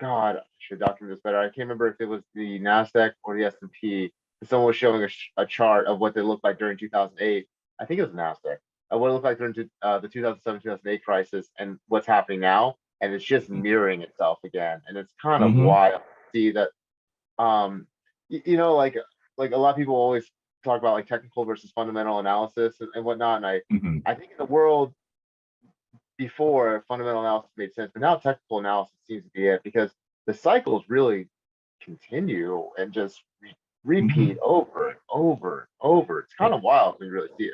God, I should document this better. I can't remember if it was the Nasdaq or the S&P. Someone was showing a chart of what they looked like during 2008. I think it was Nasdaq. What it looked like during the 2007 2008 crisis and what's happening now, and it's just mirroring itself again. And it's kind of Mm-hmm. wild to see that. Um, like a lot of people always talk about like technical versus fundamental analysis and whatnot. And Mm-hmm. I think in the world before fundamental analysis made sense, but now technical analysis seems to be it because the cycles really continue and just Mm-hmm. repeat over and over and over. It's kind It of wild when you really see it.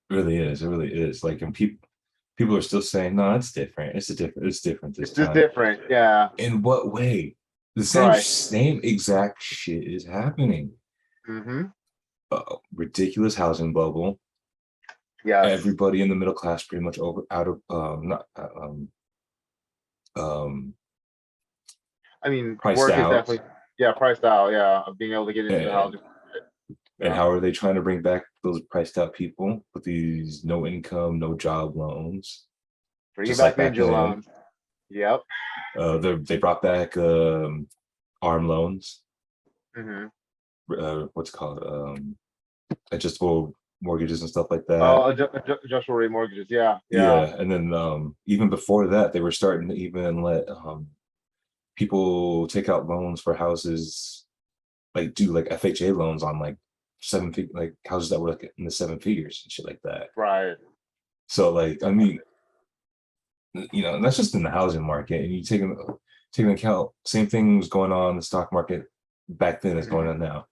really is. It really is. Like, and people are still saying, no, it's different. It's different this It's just time. different. Yeah. In what way? The Right. same exact shit is happening. Mm-hmm. Ridiculous housing bubble. Yes. Everybody in the middle class pretty much over out of not um I mean, priced work is out. definitely, yeah, priced out. Yeah. Of being able to get into the And housing market. and Yeah. how are they trying to bring back those priced out people with these no income, no job loans, Bringing just like back back ninja then? loans. Yep. They brought back arm loans, Mm-hmm. what's it called, adjustable mortgages and stuff like that. Oh, adjustable rate mortgages. Yeah. Yeah. Yeah, and then even before that, they were starting to even let people take out loans for houses, like do like FHA loans on like like houses that were like in the seven figures and shit like that. Right. So like, I mean, and that's just in the housing market, and you take into account same thing was going on in the stock market back then that's going Mm-hmm. on now.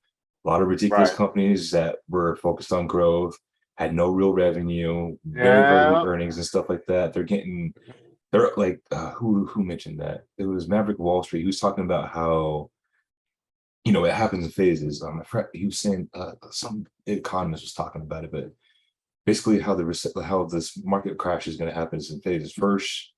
A lot of ridiculous Right. companies that were focused on growth had no real revenue, very weak Yeah. earnings and stuff like that. They're like, who mentioned that? It was Maverick Wall Street. He was talking about how it happens in phases. He was saying some economist was talking about it, but basically how this market crash is going to happen is in phases. First,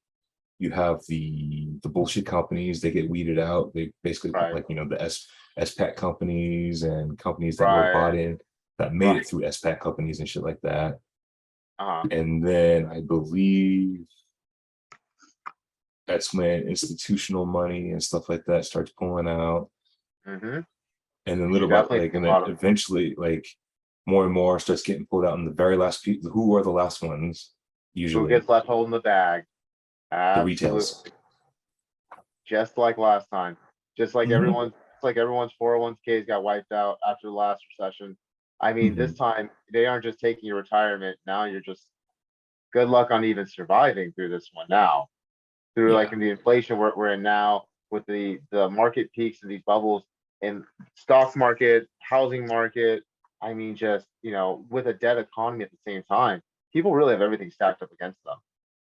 you have the bullshit companies. They get weeded out. They basically Right. like the SPAC companies and companies that were bought Right. in that made Right. it through SPAC companies and shit like that. Uh-huh. And then I believe that's when institutional money and stuff like that starts pulling out. Mm-hmm. And then You little by definitely like, see and a then lot of eventually, like more and more starts getting pulled out. And the very last people, who are the last ones? who Usually gets left holding the bag. the retails. Absolutely. Just like last time. Hmm. Just like everyone's 401ks got wiped out after the last recession. I mean, this Hmm. time they aren't just taking your retirement. Now you're just good luck on even surviving through this one now. Through like Yeah. in the inflation we're in now with the market peaks and these bubbles in stock market, housing market. I mean, just with a dead economy at the same time, people really have everything stacked up against them.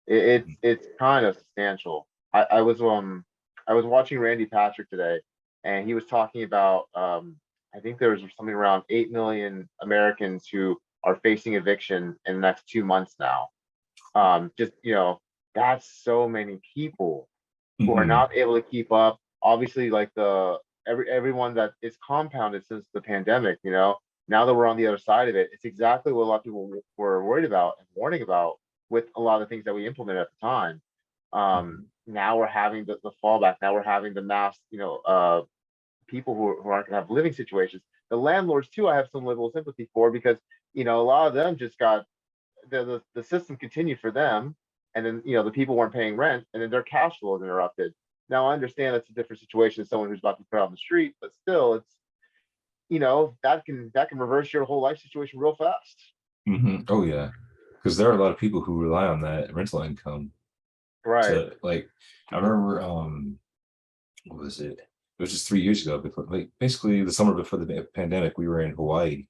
It's kind of substantial. I was watching Randy Patrick today, and he was talking about I think there was something around 8 million Americans who are facing eviction in the next 2 months now. Just that's so many people who are Hmm. not able to keep up. Obviously, like everyone that it's compounded since the pandemic. Now that we're on the other side of it, it's exactly what a lot of people were worried about and warning about with a lot of things that we implemented at the time. Now we're having the fallback. Now we're having the mass, people who aren't going to have living situations. The landlords too, I have some little sympathy for because a lot of them just got the system continued for them, and then the people weren't paying rent, and then their cash flow is interrupted. Now I understand that's a different situation than someone who's about to be put on the street, but still, it's that can reverse your whole life situation real fast. Hmm. Oh yeah, because there are a lot of people who rely on that rental income Right. to like. I remember, what was it? It was just 3 years ago, before, like basically the summer before the pandemic. We were in Hawaii,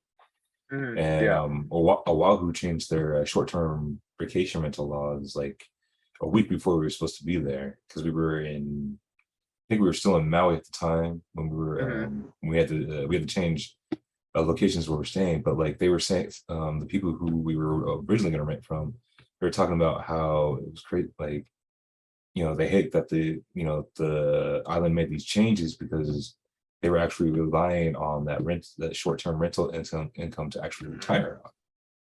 and Yeah. Oahu changed their short-term vacation rental laws like a week before we were supposed to be there because I think we were still in Maui at the time when Hmm. we had to change locations where we're staying, but like they were saying, the people who we were originally going to rent from, they were talking about how it was great. Like, they hate that the island made these changes because they were actually relying on that short-term rental income to actually Hmm. retire on.